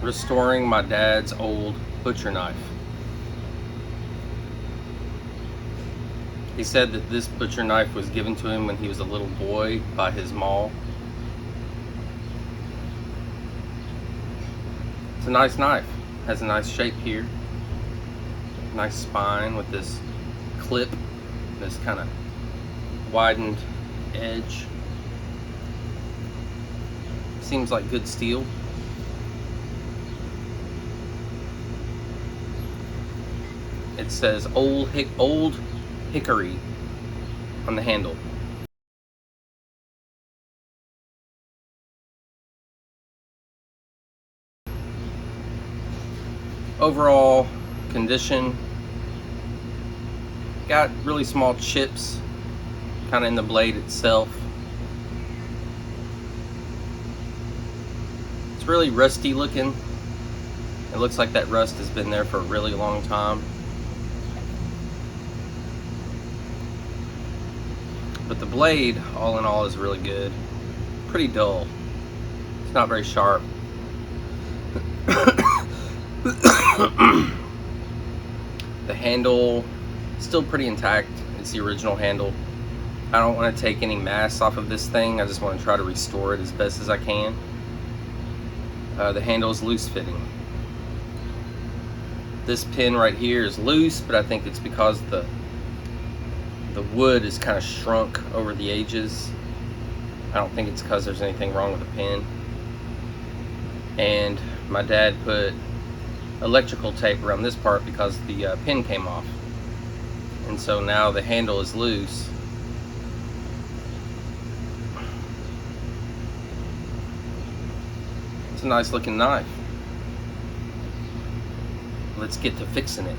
restoring my dad's old butcher knife. He said that this butcher knife was given to him when he was a little boy by his mall. It's a nice knife. Has a nice shape here. Nice spine with this clip, this kind of widened edge. Seems like good steel. It says old hickory on the handle. Overall condition, got really small chips kind of in the blade itself. It's really rusty looking. It looks like that rust has been there for a really long time. But the blade, all in all, is really good. Pretty dull. It's not very sharp. The handle, still pretty intact. It's the original handle. I don't want to take any mass off of this thing. I just want to try to restore it as best as I can. The handle is loose fitting. This pin right here is loose, but I think it's because the wood is kind of shrunk over the edges. I don't think it's because there's anything wrong with the pin. And my dad put electrical tape around this part because the pin came off. And so now the handle is loose. It's a nice looking knife. Let's get to fixing it.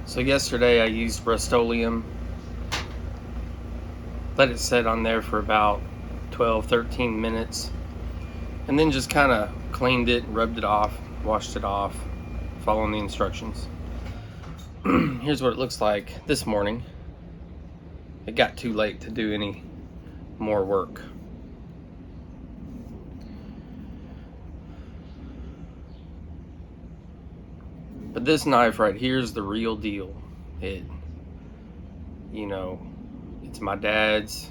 So yesterday I used Rust-Oleum, let it sit on there for about 12-13 minutes, and then just kind of cleaned it, rubbed it off, washed it off, following the instructions. Here's what it looks like this morning. It got too late to do any more work. But this knife right here is the real deal. It, it's my dad's,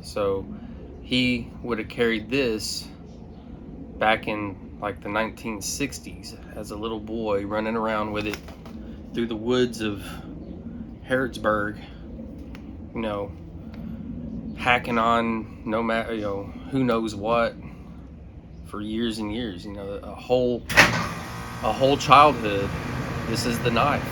so he would have carried this back in like the 1960s as a little boy, running around with it through the woods of Harrodsburg, hacking on who knows what for years and years, a whole childhood. This is the knife.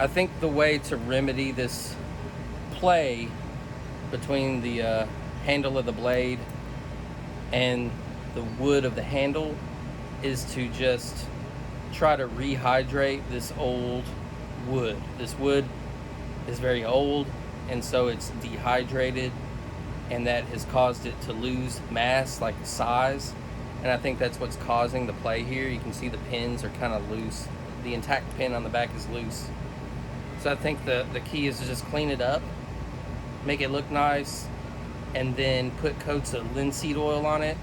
I think the way to remedy this play between the handle of the blade and the wood of the handle is to just try to rehydrate this old wood. This wood is very old, and so it's dehydrated, and that has caused it to lose mass, like size. And I think that's what's causing the play here. You can see the pins are kind of loose. The intact pin on the back is loose. So I think the key is to just clean it up, make it look nice, and then put coats of linseed oil on it,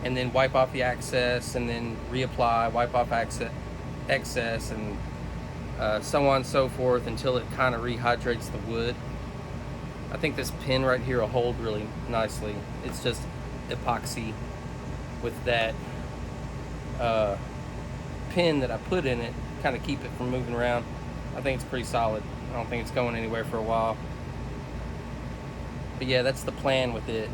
and then wipe off the excess, and then reapply, wipe off excess, and so on and so forth until it kind of rehydrates the wood. I think this pin right here will hold really nicely. It's just epoxy with that pin that I put in it, kind of keep it from moving around. I think it's pretty solid. I don't think it's going anywhere for a while. But yeah, that's the plan with it.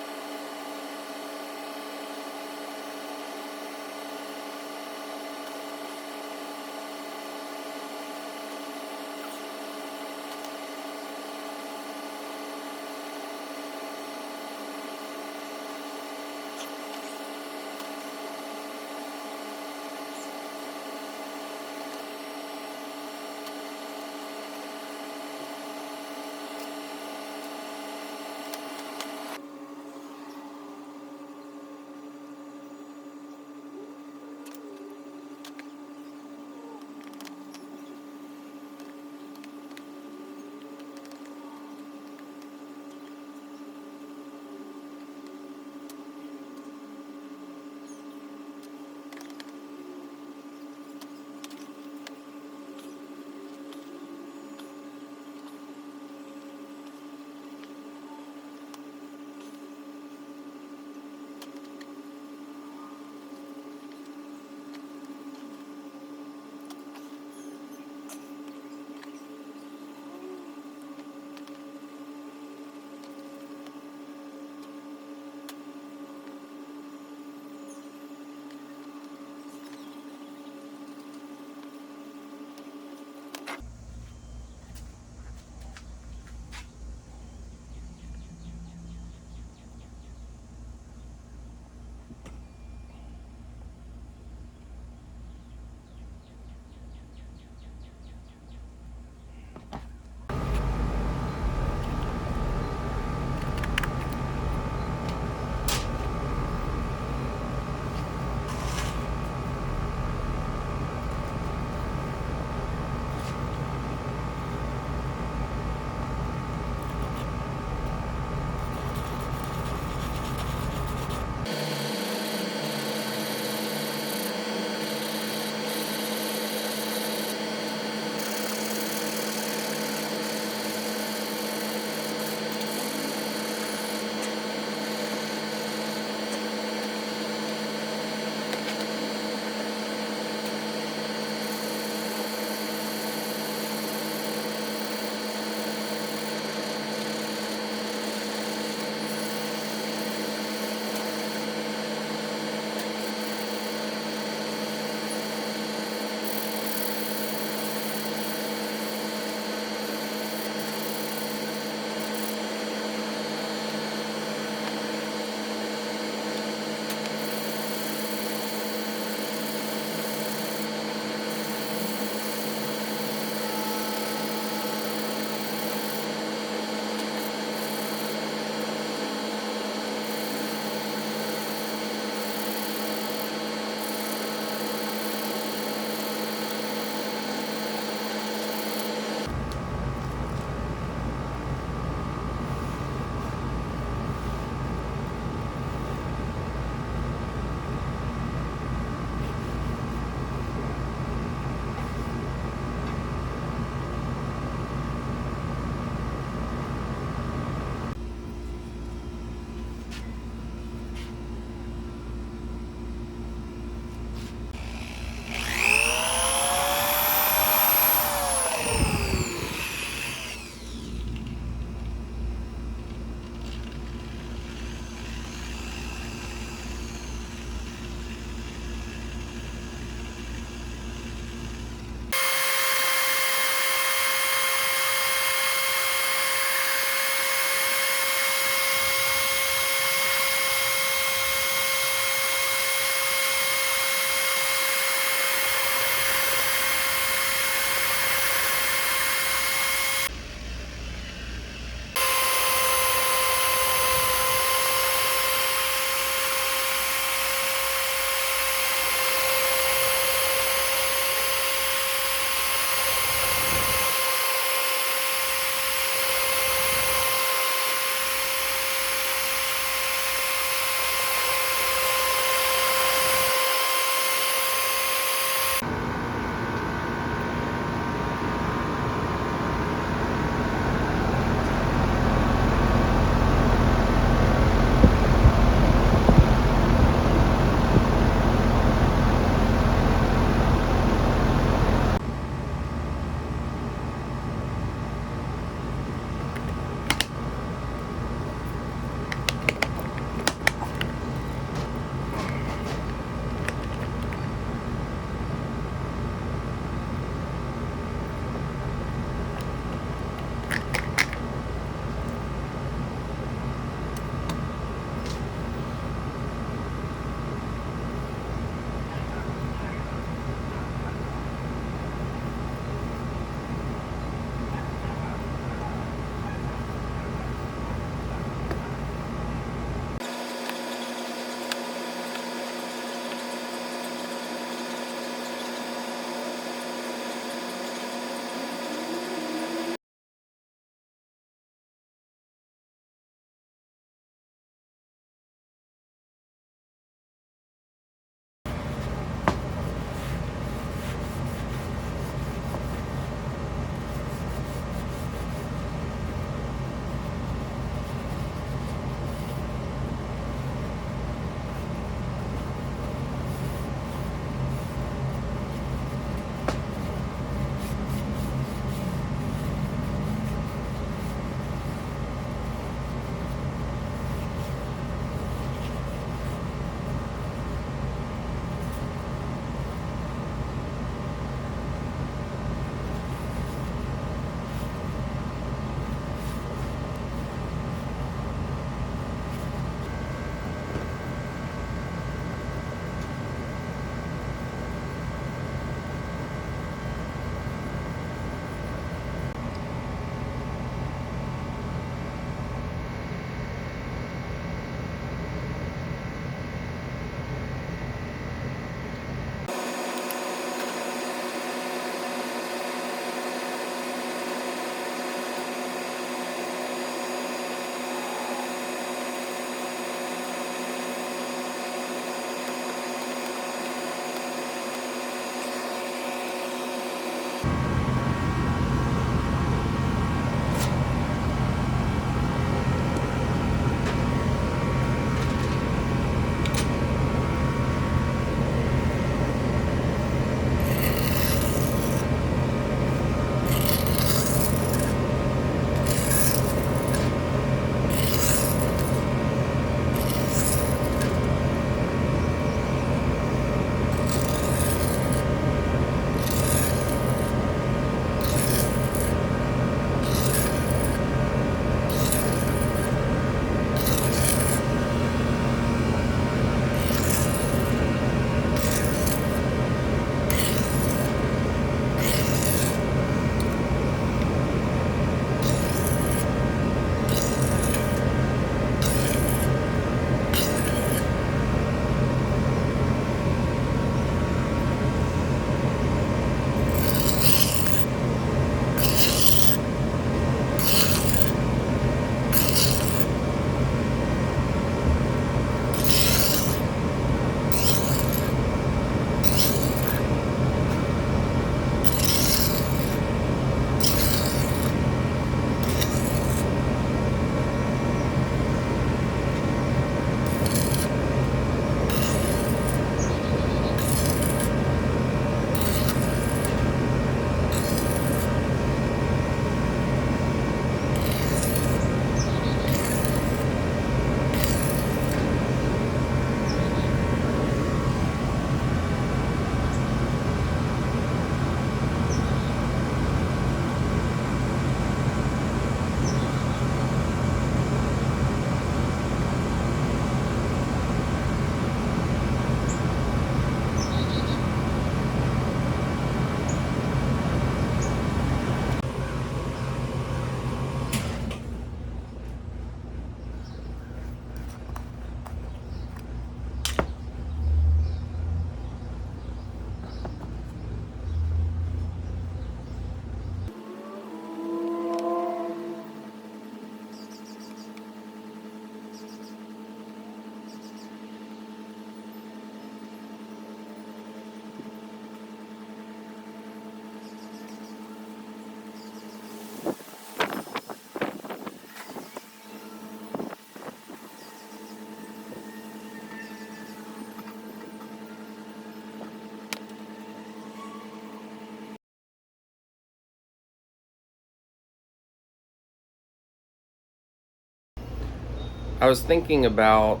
I was thinking about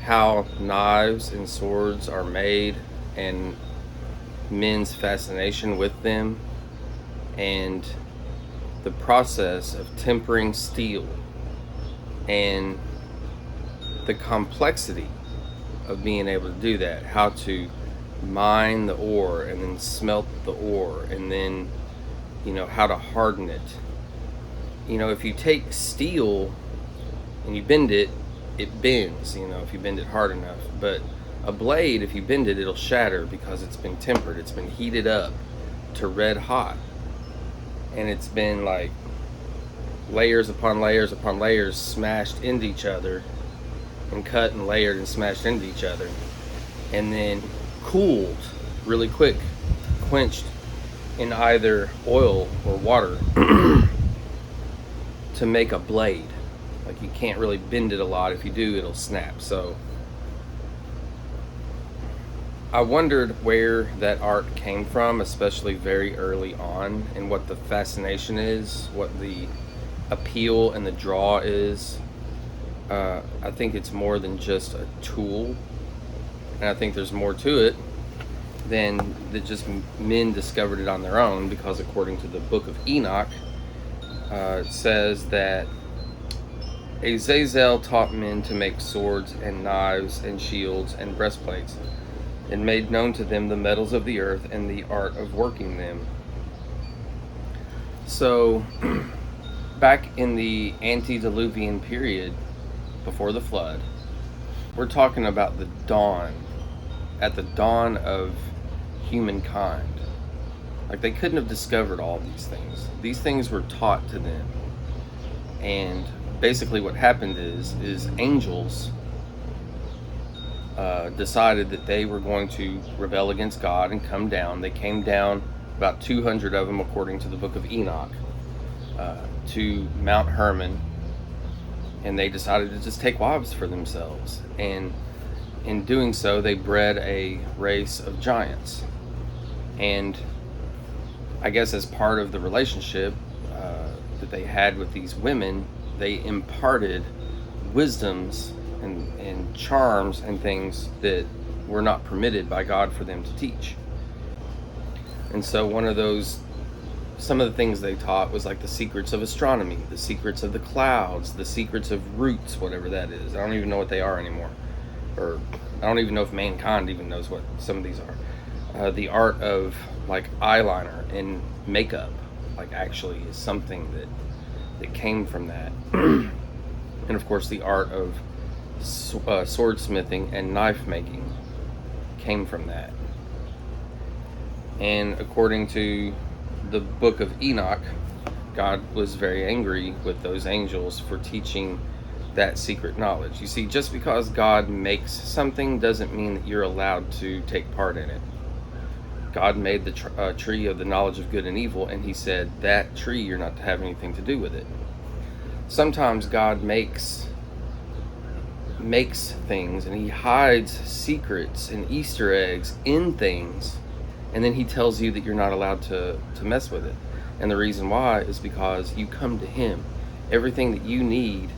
how knives and swords are made and men's fascination with them, and the process of tempering steel and the complexity of being able to do that, how to mine the ore and then smelt the ore, and then how to harden it. If you take steel and you bend it, it bends, if you bend it hard enough. But a blade, if you bend it, it'll shatter because it's been tempered, it's been heated up to red hot, and it's been like layers upon layers upon layers smashed into each other, and cut and layered and smashed into each other, and then cooled really quick, quenched in either oil or water to make a blade. Like, you can't really bend it a lot. If you do, it'll snap. So I wondered where that art came from, especially very early on, and what the fascination is, what the appeal and the draw is. I think it's more than just a tool, and I think there's more to it than that just men discovered it on their own, because according to the book of Enoch, it says that Azazel taught men to make swords and knives and shields and breastplates, and made known to them the metals of the earth and the art of working them. So back in the Antediluvian period, before the flood, we're talking about the dawn, at the dawn of humankind. Like, they couldn't have discovered all these things. These things were taught to them. And basically what happened is angels decided that they were going to rebel against God and come down. They came down, about 200 of them according to the book of Enoch, to Mount Hermon, and they decided to just take wives for themselves. And in doing so, they bred a race of giants. And I guess as part of the relationship that they had with these women, they imparted wisdoms and charms and things that were not permitted by God for them to teach. And so some of the things they taught was like the secrets of astronomy, the secrets of the clouds, the secrets of roots, whatever that is. I don't even know what they are anymore. Or I don't even know if mankind even knows what some of these are. The art of like eyeliner and makeup, like, actually is something that came from that. And of course the art of swordsmithing and knife making came from that. And according to the book of Enoch, God was very angry with those angels for teaching that secret knowledge. You see, just because God makes something doesn't mean that you're allowed to take part in it. God made the tree of the knowledge of good and evil, and he said that tree, you're not to have anything to do with it. Sometimes God makes things, and he hides secrets and Easter eggs in things, and then he tells you that you're not allowed to mess with it. And the reason why is because you come to him. Everything that you need,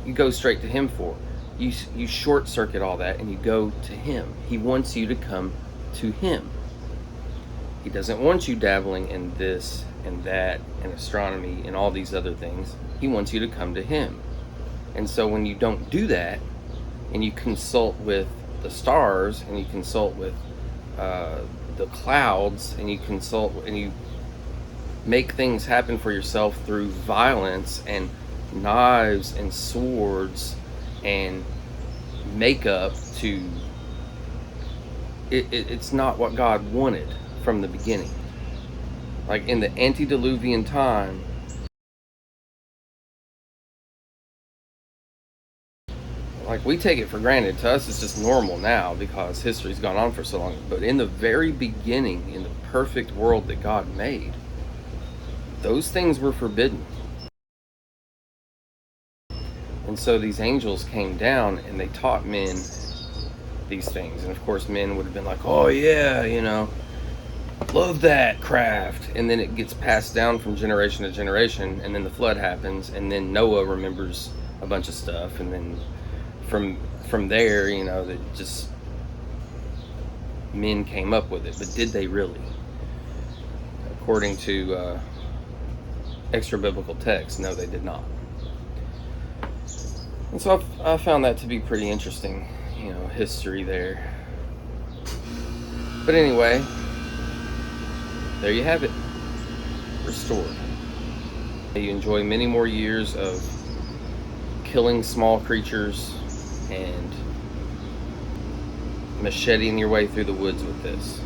you go straight to him for. You short circuit all that and you go to him. He wants you to come to him. He doesn't want you dabbling in this and that and astronomy and all these other things. He wants you to come to him. And so when you don't do that, and you consult with the stars, and you consult with the clouds, and you consult and you make things happen for yourself through violence and knives and swords and makeup, it's not what God wanted from the beginning. Like in the antediluvian time, like, we take it for granted. To us, it's just normal now because history's gone on for so long. But in the very beginning, in the perfect world that God made, those things were forbidden. And so these angels came down and they taught men these things. And of course, men would have been like, oh yeah, love that craft. And then it gets passed down from generation to generation, and then the flood happens, and then Noah remembers a bunch of stuff, and then from there, you know, that just men came up with it. But did they really? According to extra biblical texts, no, they did not. And so I found that to be pretty interesting, you know, history there. But anyway, there you have it, restored. You enjoy many more years of killing small creatures and macheting your way through the woods with this.